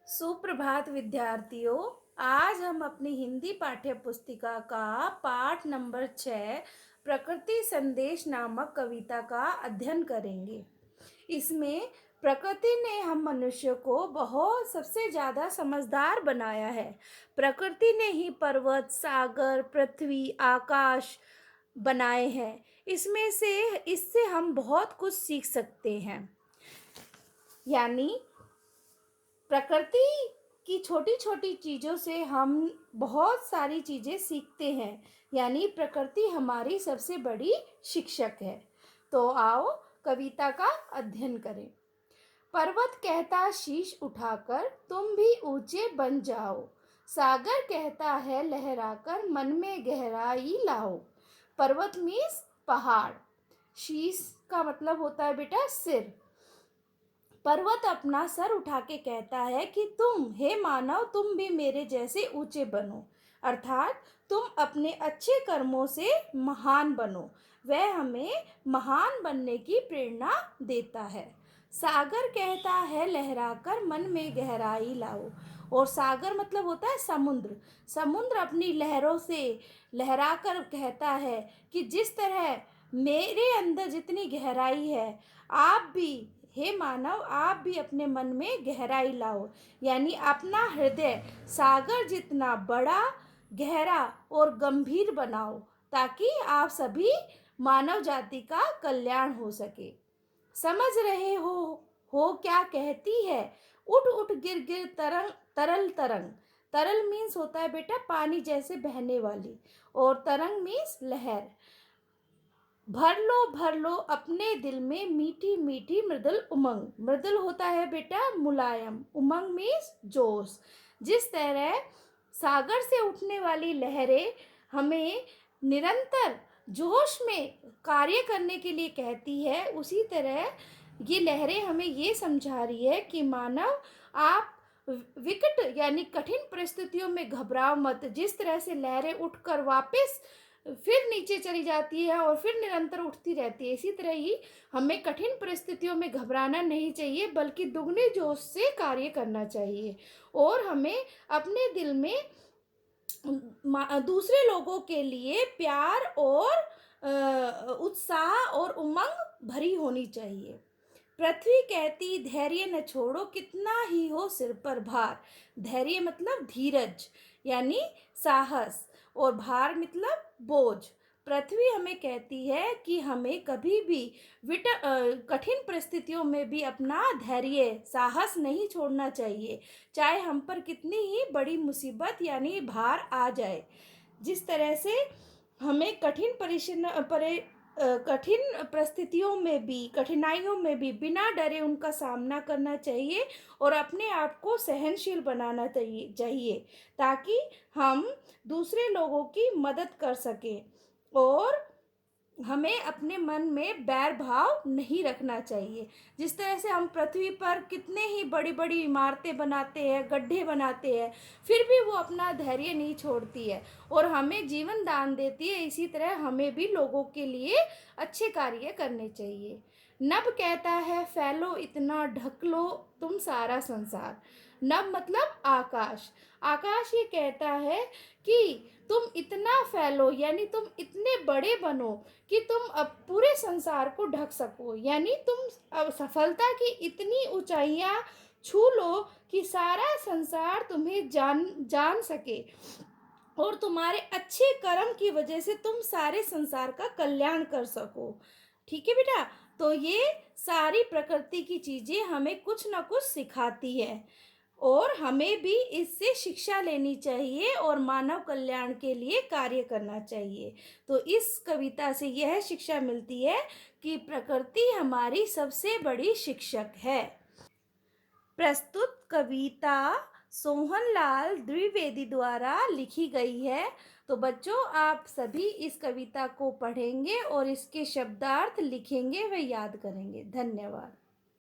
सुप्रभात विद्यार्थियों। आज हम अपनी हिंदी पाठ्य पुस्तिका का पाठ नंबर 6 प्रकृति संदेश नामक कविता का अध्ययन करेंगे। इसमें प्रकृति ने हम मनुष्य को बहुत सबसे ज़्यादा समझदार बनाया है। प्रकृति ने ही पर्वत, सागर, पृथ्वी, आकाश बनाए हैं। इससे हम बहुत कुछ सीख सकते हैं। यानी प्रकृति की छोटी छोटी चीज़ों से हम बहुत सारी चीज़ें सीखते हैं। यानी प्रकृति हमारी सबसे बड़ी शिक्षक है। तो आओ कविता का अध्ययन करें। पर्वत कहता शीश उठाकर तुम भी ऊंचे बन जाओ। सागर कहता है लहराकर मन में गहराई लाओ। पर्वत मीन्स पहाड़, शीश का मतलब होता है बेटा सिर। पर्वत अपना सर उठा के कहता है कि तुम हे मानव तुम भी मेरे जैसे ऊंचे बनो, अर्थात तुम अपने अच्छे कर्मों से महान बनो। वह हमें महान बनने की प्रेरणा देता है। सागर कहता है लहराकर मन में गहराई लाओ। और सागर मतलब होता है समुद्र। समुद्र अपनी लहरों से लहराकर कहता है कि जिस तरह मेरे अंदर जितनी गहराई है, आप भी हे मानव आप भी अपने मन में गहराई लाओ। यानी अपना हृदय सागर जितना बड़ा, गहरा और गंभीर बनाओ, ताकि आप सभी मानव जाति का कल्याण हो सके। समझ रहे हो क्या कहती है, उठ उठ गिर गिर तरंग तरल तरंग। तरल मीन्स होता है बेटा पानी जैसे बहने वाली, और तरंग मीन्स लहर। भर लो अपने दिल में मीठी मीठी मृदुल उमंग। मृदुल होता है बेटा मुलायम, उमंग मीन्स जोश। जिस तरह सागर से उठने वाली लहरें हमें निरंतर जोश में कार्य करने के लिए कहती है, उसी तरह ये लहरें हमें ये समझा रही है कि मानव आप विकट यानी कठिन परिस्थितियों में घबराओ मत। जिस तरह से लहरें उठकर वापस फिर नीचे चली जाती है और फिर निरंतर उठती रहती है, इसी तरह ही हमें कठिन परिस्थितियों में घबराना नहीं चाहिए, बल्कि दुगने जोश से कार्य करना चाहिए। और हमें अपने दिल में दूसरे लोगों के लिए प्यार और उत्साह और उमंग भरी होनी चाहिए। पृथ्वी कहती धैर्य न छोड़ो कितना ही हो सिर पर भार। धैर्य मतलब धीरज यानी साहस, और भार मतलब बोझ। पृथ्वी हमें कहती है कि हमें कभी भी कठिन परिस्थितियों में भी अपना धैर्य साहस नहीं छोड़ना चाहिए, चाहे हम पर कितनी ही बड़ी मुसीबत यानी भार आ जाए। जिस तरह से हमें कठिन परिस्थितियों में भी, कठिनाइयों में भी बिना डरे उनका सामना करना चाहिए और अपने आप को सहनशील बनाना चाहिए ताकि हम दूसरे लोगों की मदद कर सकें। और हमें अपने मन में बैर भाव नहीं रखना चाहिए। जिस तरह से हम पृथ्वी पर कितने ही बड़ी बड़ी इमारतें बनाते हैं, गड्ढे बनाते हैं, फिर भी वो अपना धैर्य नहीं छोड़ती है और हमें जीवन दान देती है, इसी तरह हमें भी लोगों के लिए अच्छे कार्य करने चाहिए। नभ कहता है फैलो इतना ढक लो तुम सारा संसार। नभ मतलब आकाश। आकाश ये कहता है कि तुम इतना फैलो यानी तुम इतने बड़े बनो कि तुम अब पूरे संसार को ढक सको। यानी तुम अब सफलता की इतनी ऊंचाइयां छू लो कि सारा संसार तुम्हें जान सके, और तुम्हारे अच्छे कर्म की वजह से तुम सारे संसार का कल्याण कर सको। ठीक है बेटा, तो ये सारी प्रकृति की चीजें हमें कुछ ना कुछ सिखाती है और हमें भी इससे शिक्षा लेनी चाहिए और मानव कल्याण के लिए कार्य करना चाहिए। तो इस कविता से यह शिक्षा मिलती है कि प्रकृति हमारी सबसे बड़ी शिक्षक है। प्रस्तुत कविता सोहनलाल द्विवेदी द्वारा लिखी गई है। तो बच्चों आप सभी इस कविता को पढ़ेंगे और इसके शब्दार्थ लिखेंगे व याद करेंगे। धन्यवाद।